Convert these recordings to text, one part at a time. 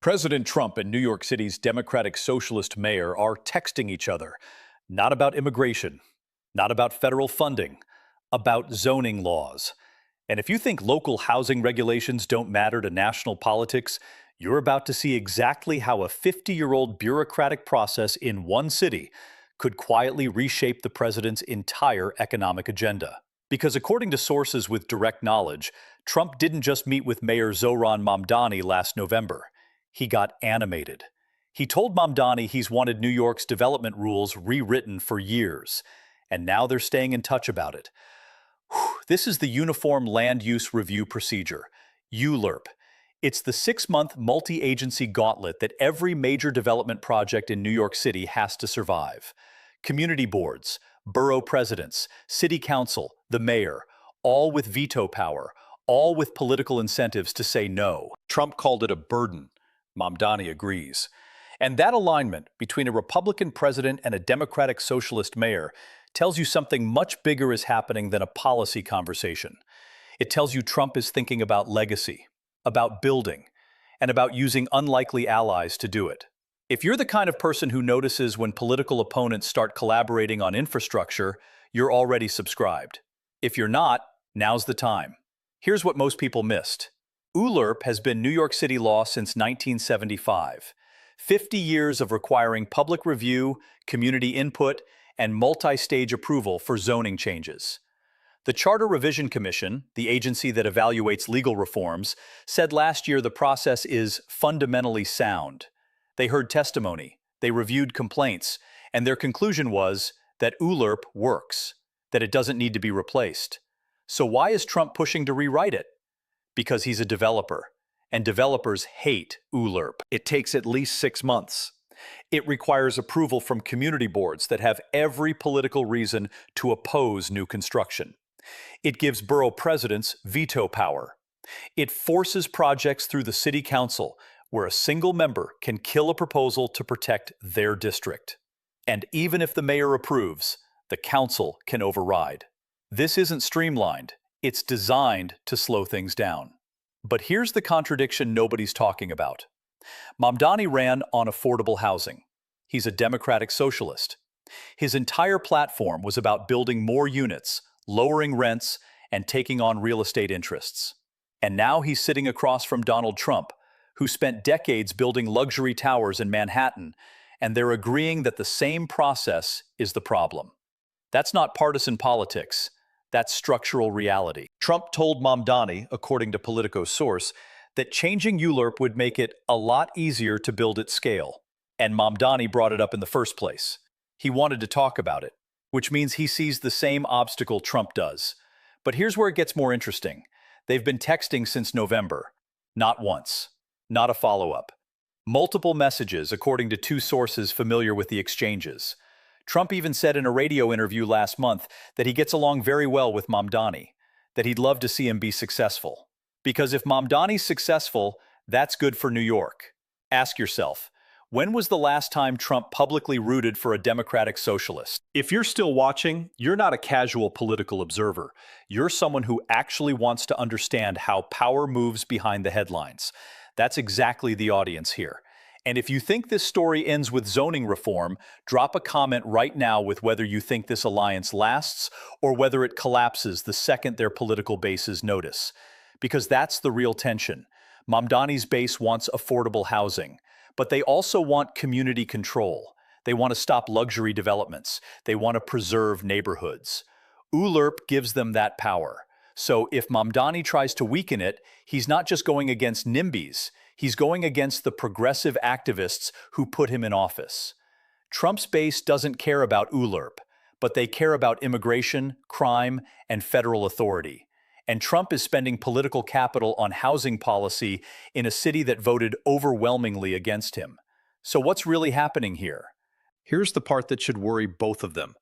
President Trump and New York City's Democratic Socialist mayor are texting each other, not about immigration, not about federal funding, about zoning laws. And if you think local housing regulations don't matter to national politics, you're about to see exactly how a 50-year-old bureaucratic process in one city could quietly reshape the president's entire economic agenda. Because according to sources with direct knowledge, Trump didn't just meet with Mayor Zohran Mamdani last November. He got animated. He told Mamdani he's wanted New York's development rules rewritten for years, and now they're staying in touch about it. This is the Uniform Land Use Review Procedure, ULURP. It's the 6-month multi-agency gauntlet that every major development project in New York City has to survive. Community boards, borough presidents, city council, the mayor, all with veto power, all with political incentives to say no. Trump called it a burden. Mamdani agrees. And that alignment between a Republican president and a Democratic Socialist mayor tells you something much bigger is happening than a policy conversation. It tells you Trump is thinking about legacy, about building, and about using unlikely allies to do it. If you're the kind of person who notices when political opponents start collaborating on infrastructure, you're already subscribed. If you're not, now's the time. Here's what most people missed. ULURP has been New York City law since 1975. 50 years of requiring public review, community input, and multi-stage approval for zoning changes. The Charter Revision Commission, the agency that evaluates legal reforms, said last year the process is fundamentally sound. They heard testimony, they reviewed complaints, and their conclusion was that ULURP works, that it doesn't need to be replaced. So why is Trump pushing to rewrite it? Because he's a developer, and developers hate ULURP. It takes at least 6 months. It requires approval from community boards that have every political reason to oppose new construction. It gives borough presidents veto power. It forces projects through the city council, where a single member can kill a proposal to protect their district. And even if the mayor approves, the council can override. This isn't streamlined. It's designed to slow things down. But here's the contradiction nobody's talking about. Mamdani ran on affordable housing. He's a Democratic Socialist. His entire platform was about building more units, lowering rents, and taking on real estate interests. And now he's sitting across from Donald Trump, who spent decades building luxury towers in Manhattan, and they're agreeing that the same process is the problem. That's not partisan politics. That's structural reality. Trump told Mamdani, according to Politico's source, that changing ULURP would make it a lot easier to build at scale. And Mamdani brought it up in the first place. He wanted to talk about it, which means he sees the same obstacle Trump does. But here's where it gets more interesting. They've been texting since November. Not once. Not a follow-up. Multiple messages, according to 2 sources familiar with the exchanges. Trump even said in a radio interview last month that he gets along very well with Mamdani, that he'd love to see him be successful. Because if Mamdani's successful, that's good for New York. Ask yourself, when was the last time Trump publicly rooted for a Democratic Socialist? If you're still watching, you're not a casual political observer. You're someone who actually wants to understand how power moves behind the headlines. That's exactly the audience here. And if you think this story ends with zoning reform, drop a comment right now with whether you think this alliance lasts or whether it collapses the second their political bases notice. Because that's the real tension. Mamdani's base wants affordable housing, but they also want community control. They want to stop luxury developments. They want to preserve neighborhoods. ULURP gives them that power. So if Mamdani tries to weaken it, he's not just going against NIMBYs. He's going against the progressive activists who put him in office. Trump's base doesn't care about ULURP, but they care about immigration, crime, and federal authority. And Trump is spending political capital on housing policy in a city that voted overwhelmingly against him. So what's really happening here? Here's the part that should worry both of them.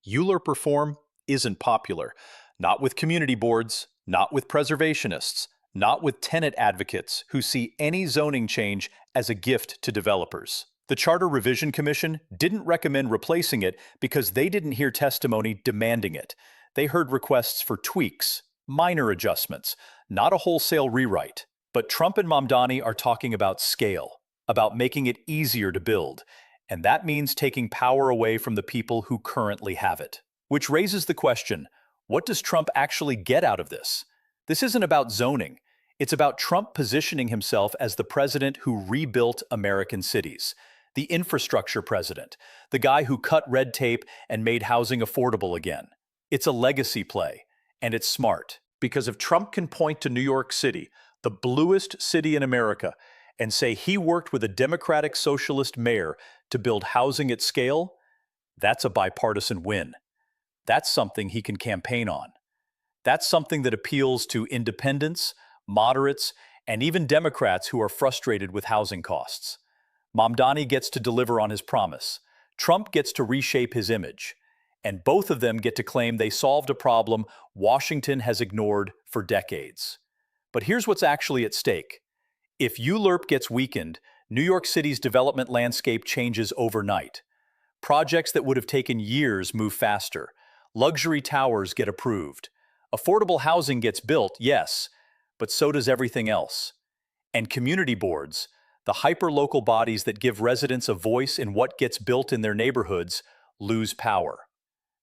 ULURP reform isn't popular. Not with community boards, not with preservationists, not with tenant advocates who see any zoning change as a gift to developers. The Charter Revision Commission didn't recommend replacing it because they didn't hear testimony demanding it. They heard requests for tweaks, minor adjustments, not a wholesale rewrite. But Trump and Mamdani are talking about scale. about making it easier to build, and that means taking power away from the people who currently have it. Which raises the question, what does Trump actually get out of this? This isn't about zoning. It's about Trump positioning himself as the president who rebuilt American cities, the infrastructure president, the guy who cut red tape and made housing affordable again. It's a legacy play, and it's smart. Because if Trump can point to New York City, the bluest city in America, and say he worked with a Democratic Socialist mayor to build housing at scale, that's a bipartisan win. That's something he can campaign on. That's something that appeals to independents, moderates, and even Democrats who are frustrated with housing costs. Mamdani gets to deliver on his promise. Trump gets to reshape his image. And both of them get to claim they solved a problem Washington has ignored for decades. But here's what's actually at stake. If ULURP gets weakened, New York City's development landscape changes overnight. Projects that would have taken years move faster. Luxury towers get approved. Affordable housing gets built, yes, but so does everything else. And community boards, the hyper-local bodies that give residents a voice in what gets built in their neighborhoods, lose power.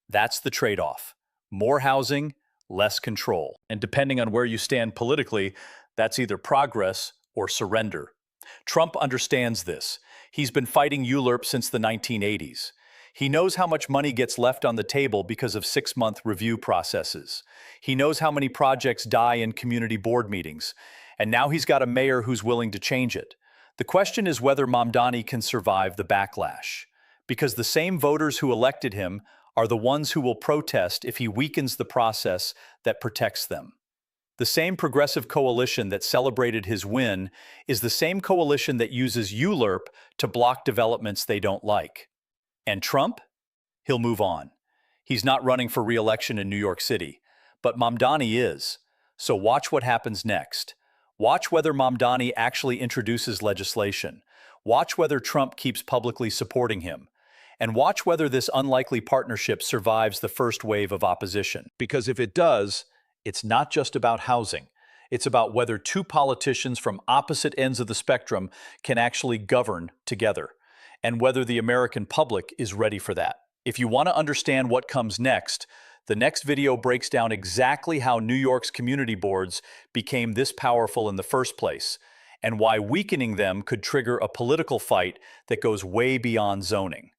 That's the trade-off. More housing, less control. And depending on where you stand politically, that's either progress or surrender. Trump understands this. He's been fighting ULURP since the 1980s. He knows how much money gets left on the table because of 6-month review processes. He knows how many projects die in community board meetings. And now he's got a mayor who's willing to change it. The question is whether Mamdani can survive the backlash. Because the same voters who elected him are the ones who will protest if he weakens the process that protects them. The same progressive coalition that celebrated his win is the same coalition that uses ULURP to block developments they don't like. And Trump? He'll move on. He's not running for re-election in New York City, but Mamdani is. So watch what happens next. Watch whether Mamdani actually introduces legislation. Watch whether Trump keeps publicly supporting him. And watch whether this unlikely partnership survives the first wave of opposition. Because if it does, it's not just about housing. It's about whether two politicians from opposite ends of the spectrum can actually govern together, and whether the American public is ready for that. If you want to understand what comes next, the next video breaks down exactly how New York's community boards became this powerful in the first place, and why weakening them could trigger a political fight that goes way beyond zoning.